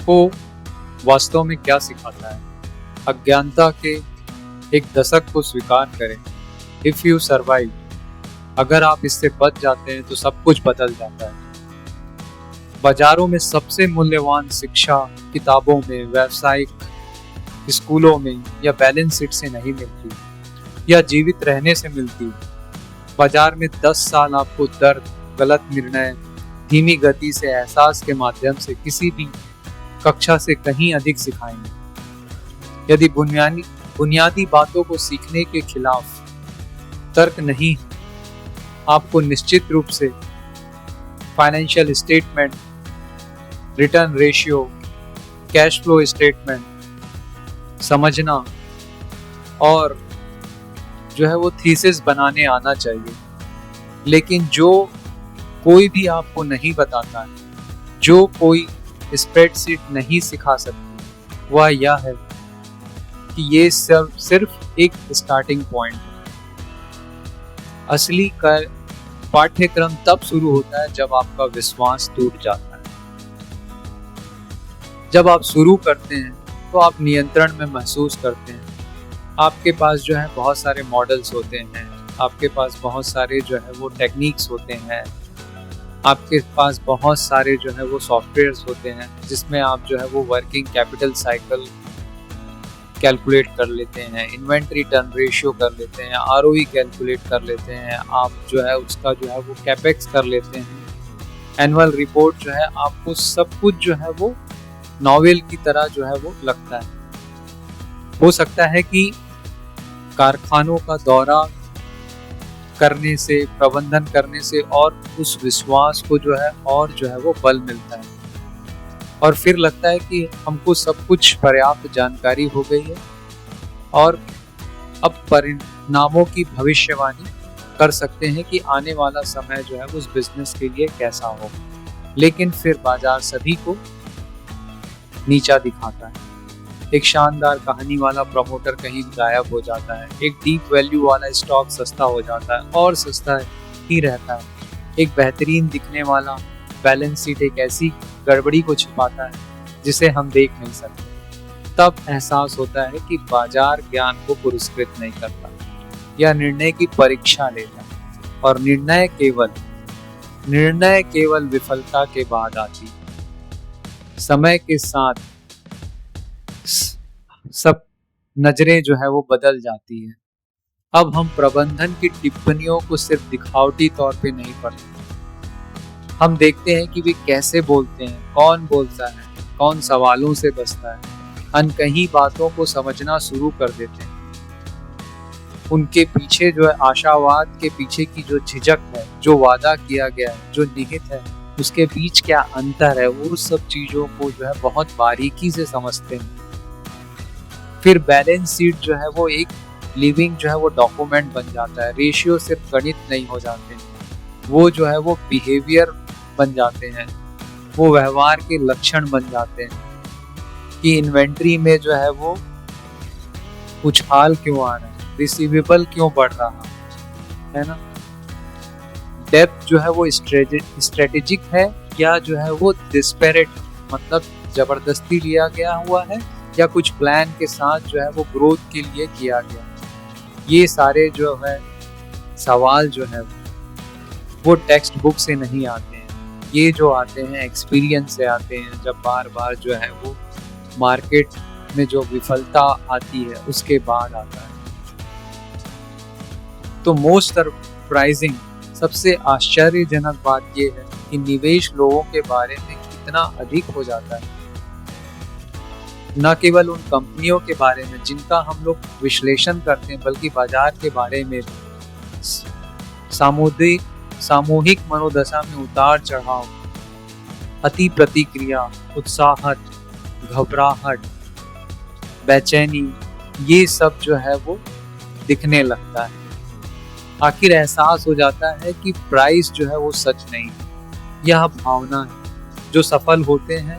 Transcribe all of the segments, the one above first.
को वास्तव में क्या सिखाता है? अज्ञानता के एक दशक को स्वीकार करें। इफ़ यू सर्वाइव, अगर आप इससे बच जाते हैं तो सब कुछ बदल जाता है। बाजारों में सबसे मूल्यवान शिक्षा किताबों में, व्यावसायिक स्कूलों में या बैलेंस शीट से नहीं मिलती या जीवित रहने से मिलती। बाजार में 10 साल आपको दर्द, गलत निर्णय, धीमी गति से एहसास के माध्यम से किसी भी कक्षा से कहीं अधिक सिखाएंगे। यदि बुनियादी बातों को सीखने के खिलाफ तर्क नहीं, आपको निश्चित रूप से financial statement, return ratio, cash flow statement समझना और जो है वो थीसिस बनाने आना चाहिए। लेकिन जो कोई भी आपको नहीं बताता है, जो कोई स्प्रेडशीट नहीं सिखा सकती, वह यह है कि ये सिर्फ एक स्टार्टिंग पॉइंट है। असली पाठ्यक्रम तब शुरू होता है जब आपका विश्वास टूट जाता है। जब आप शुरू करते हैं तो आप नियंत्रण में महसूस करते हैं। आपके पास जो है बहुत सारे मॉडल्स होते हैं, आपके पास बहुत सारे जो है वो टेक्निक्स होते हैं, आपके पास बहुत सारे जो है वो सॉफ्टवेयर्स होते हैं जिसमें आप जो है वो वर्किंग कैपिटल साइकिल कैलकुलेट कर लेते हैं, इन्वेंट्री टर्न रेशियो कर लेते हैं, आरओई कैलकुलेट कर लेते हैं, आप जो है उसका जो है वो कैपेक्स कर लेते हैं, एनुअल रिपोर्ट जो है, आपको सब कुछ जो है वो नॉवेल की तरह जो है वो लगता है। हो सकता है कि कारखानों का दौरा करने से, प्रबंधन करने से और उस विश्वास को जो है और जो है वो बल मिलता है और फिर लगता है कि हमको सब कुछ पर्याप्त जानकारी हो गई है और अब परिणामों की भविष्यवाणी कर सकते हैं कि आने वाला समय जो है उस बिजनेस के लिए कैसा हो। लेकिन फिर बाजार सभी को नीचा दिखाता है। एक शानदार कहानी वाला प्रमोटर कहीं गायब हो जाता है, एक डीप वैल्यू वाला स्टॉक सस्ता हो जाता है और सस्ता ही रहता है, एक बेहतरीन दिखने वाला बैलेंस शीट एक ऐसी गड़बड़ी को छिपाता है जिसे हम देख नहीं सकते। तब एहसास होता है कि बाजार ज्ञान को पुरस्कृत नहीं करता या निर्णय की परीक्षा लेता है और निर्णय केवल विफलता के बाद आती है। समय के साथ सब नजरें जो है वो बदल जाती है। अब हम प्रबंधन की टिप्पणियों को सिर्फ दिखावटी तौर पे नहीं पढ़ते। हम देखते हैं कि वे कैसे बोलते हैं, कौन बोलता है, कौन सवालों से बचता है, अनकही बातों को समझना शुरू कर देते हैं। उनके पीछे जो है आशावाद के पीछे की जो झिझक है, जो वादा किया गया है, जो निहित है, उसके बीच क्या अंतर है, वो सब चीजों को जो है बहुत बारीकी से समझते हैं। फिर बैलेंस शीट जो है वो एक लिविंग जो है वो डॉक्यूमेंट बन जाता है। रेशियो सिर्फ गणित नहीं हो जाते हैं, वो जो है वो बिहेवियर बन जाते हैं, वो व्यवहार के लक्षण बन जाते हैं कि इन्वेंट्री में जो है वो उछाल क्यों आ रहा है, रिसीवेबल क्यों बढ़ रहा है ना। डेप्थ जो है वो स्ट्रेटेजिक है या जो है वो डिस्पेरेट, मतलब जबरदस्ती लिया गया हुआ है या कुछ प्लान के साथ जो है वो ग्रोथ के लिए किया गया। ये सारे जो है सवाल जो है वो टेक्स्ट बुक से नहीं आते हैं, ये जो आते हैं एक्सपीरियंस से आते हैं। जब बार बार जो है वो मार्केट में जो विफलता आती है उसके बाद आता है। तो मोस्ट सरप्राइजिंग, सबसे आश्चर्यजनक बात ये है कि निवेश लोगों के बारे में कितना अधिक हो जाता है, न केवल उन कंपनियों के बारे में जिनका हम लोग विश्लेषण करते हैं, बल्कि बाजार के बारे में भी। सामूहिक मनोदशा में उतार चढ़ाव, अति प्रतिक्रिया, उत्साहत, घबराहट, बेचैनी, ये सब जो है वो दिखने लगता है। आखिर एहसास हो जाता है कि प्राइस जो है वो सच नहीं, यह भावना है। जो सफल होते हैं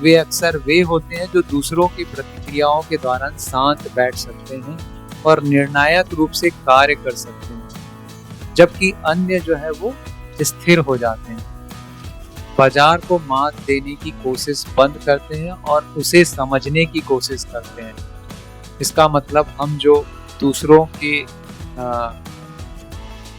वे अक्सर वे होते हैं जो दूसरों की प्रतिक्रियाओं के दौरान शांत बैठ सकते हैं और निर्णायक रूप से कार्य कर सकते हैं, जबकि अन्य जो है वो स्थिर हो जाते हैं। बाजार को मात देने की कोशिश बंद करते हैं और उसे समझने की कोशिश करते हैं। इसका मतलब हम जो दूसरों के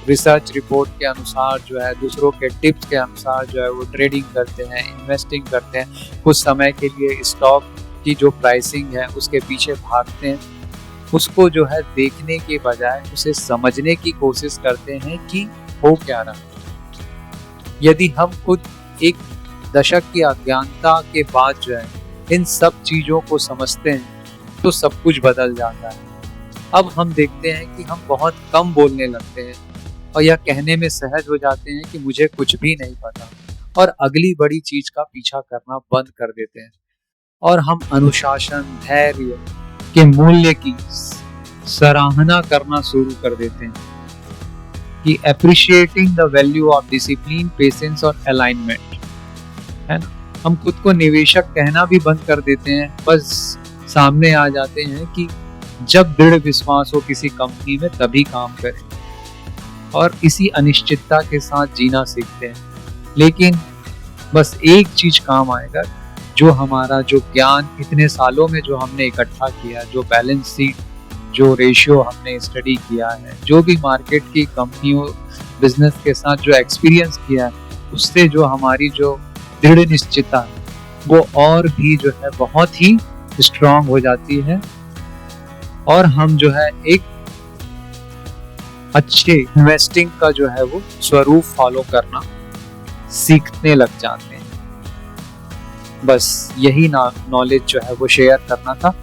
रिसर्च रिपोर्ट के अनुसार जो है, दूसरों के टिप्स के अनुसार जो है वो ट्रेडिंग करते हैं, इन्वेस्टिंग करते हैं, कुछ समय के लिए स्टॉक की जो प्राइसिंग है उसके पीछे भागते हैं, उसको जो है देखने के बजाय उसे समझने की कोशिश करते हैं कि हो क्या रहा है। यदि हम खुद एक दशक की अज्ञानता के बाद जो है इन सब चीज़ों को समझते हैं तो सब कुछ बदल जाता है। अब हम देखते हैं कि हम बहुत कम बोलने लगते हैं और यह कहने में सहज हो जाते हैं कि मुझे कुछ भी नहीं पता, और अगली बड़ी चीज का पीछा करना बंद कर देते हैं और हम अनुशासन, धैर्य के मूल्य की सराहना करना शुरू कर देते हैं कि appreciating the value of discipline, patience और अलाइनमेंट, है ना। हम खुद को निवेशक कहना भी बंद कर देते हैं, बस सामने आ जाते हैं कि जब दृढ़ विश्वास हो किसी कंपनी में तभी काम करें, और इसी अनिश्चितता के साथ जीना सीखते हैं। लेकिन बस एक चीज काम आएगा, जो हमारा जो ज्ञान इतने सालों में जो हमने इकट्ठा किया, जो बैलेंस शीट, जो रेशियो हमने स्टडी किया है, जो भी मार्केट की कंपनियों बिजनेस के साथ जो एक्सपीरियंस किया है, उससे जो हमारी जो दृढ़ निश्चितता है वो और भी जो है बहुत ही स्ट्रांग हो जाती है, और हम जो है एक अच्छे इन्वेस्टिंग का जो है वो स्वरूप फॉलो करना सीखने लग जाते हैं। बस यही नॉलेज जो है वो शेयर करना था।